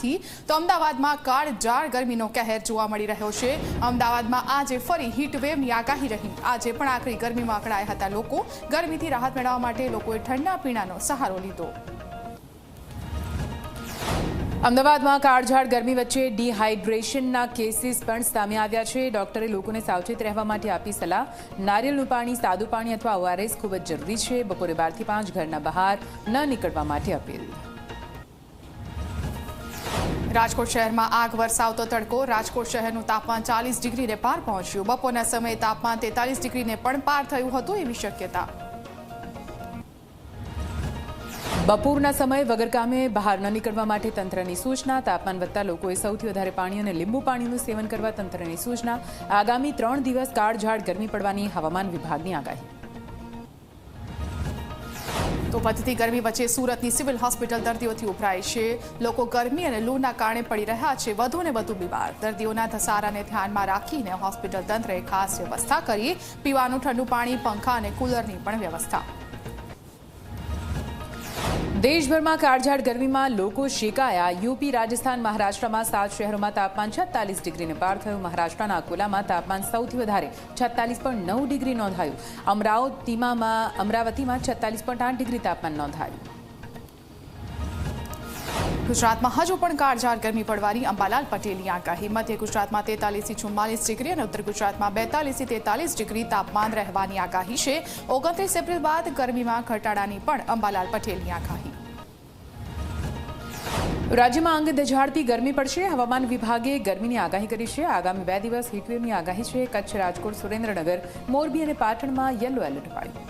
નથી તો અમદાવાદમાં કાળઝાળ ગરમીનો કહેર જોવા મળી રહ્યો છે। અમદાવાદમાં આજે ફરી હીટવેવની આગાહી રહી। આજે પણ આકરી ગરમીમાં અકળાયા હતા લોકો। ગરમીથી રાહત મેળવવા માટે લોકોએ ઠંડા પીણાનો સહારો લીધો। અમદાવાદમાં કાળઝાળ ગરમી વચ્ચે ડિહાઇડ્રેશનના કેસીસ પણ સામે આવ્યા છે। ડોક્ટરે લોકોને સાવચેત રહેવા માટે આપી સલાહ। નારિયેળનું પાણી, સાદું પાણી અથવા ઓઆરએસ ખૂબ જ જરૂરી છે। બપોરે 12 થી 5 ઘરના બહાર ન નીકળવા માટે અપીલ। રાજકોટ શહેરમાં આગ વરસાવતો તડકો। રાજકોટ શહેરનું તાપમાન 40 ડિગ્રીને પાર પહોંચ્યું। બપોરના સમયે તાપમાન 43 ડિગ્રીને પણ પાર થયું હતું એવી શક્યતા। બપોરના સમયે વગર કામે બહાર ન નીકળવા માટે તંત્રની સૂચના। તાપમાન વધતા લોકોએ સૌથી વધારે પાણી અને લીંબુ પાણીનું સેવન કરવા તંત્રની સૂચના। આગામી 3 દિવસ કાળઝાળ ગરમી પડવાની હવામાન વિભાગની આગાહી। તો વધતી ગરમી વચ્ચે સુરતની સિવિલ હોસ્પિટલ દર્દીઓથી ઉભરાઈ છે। લોકો ગરમી અને લૂના કારણે પડી રહ્યા છે વધુ ને વધુ બીમાર। દર્દીઓના ધસારાને ધ્યાનમાં રાખીને હોસ્પિટલ તંત્રએ ખાસ વ્યવસ્થા કરી। પીવાનું ઠંડુ પાણી, પંખા અને કુલરની પણ વ્યવસ્થા। દેશભરમાં કાળઝાળ ગરમીમાં લોકો શેકાયા। યુપી, રાજસ્થાન, મહારાષ્ટ્રમાં 7 શહેરોમાં તાપમાન 46 ડિગ્રીને પાર થયું। મહારાષ્ટ્રના અકોલામાં તાપમાન સૌથી વધારે 46.9 ડિગ્રી નોંધાયું। અમરાવતીમાં 46.8 ડિગ્રી તાપમાન નોંધાયું। ગુજરાતમાં હજુ પણ કાળઝાળ ગરમી પડવાની અંબાલાલ પટેલની આગાહી। મધ્ય ગુજરાતમાં 43 થી 44 ડિગ્રી અને ઉત્તર ગુજરાતમાં 42 થી 43 ડિગ્રી તાપમાન રહેવાની આગાહી છે। 29 એપ્રિલ બાદ ગરમીમાં ઘટાડાની પણ અંબાલાલ પટેલની આગાહી। રાજ્યમાં અંગ દઝાડતી ગરમી પડશે। હવામાન વિભાગે ગરમીની આગાહી કરી છે। આગામી 2 દિવસ હીટવેવની આગાહી છે। કચ્છ, રાજકોટ, સુરેન્દ્રનગર, મોરબી અને પાટણમાં યલો એલર્ટ અપાયું।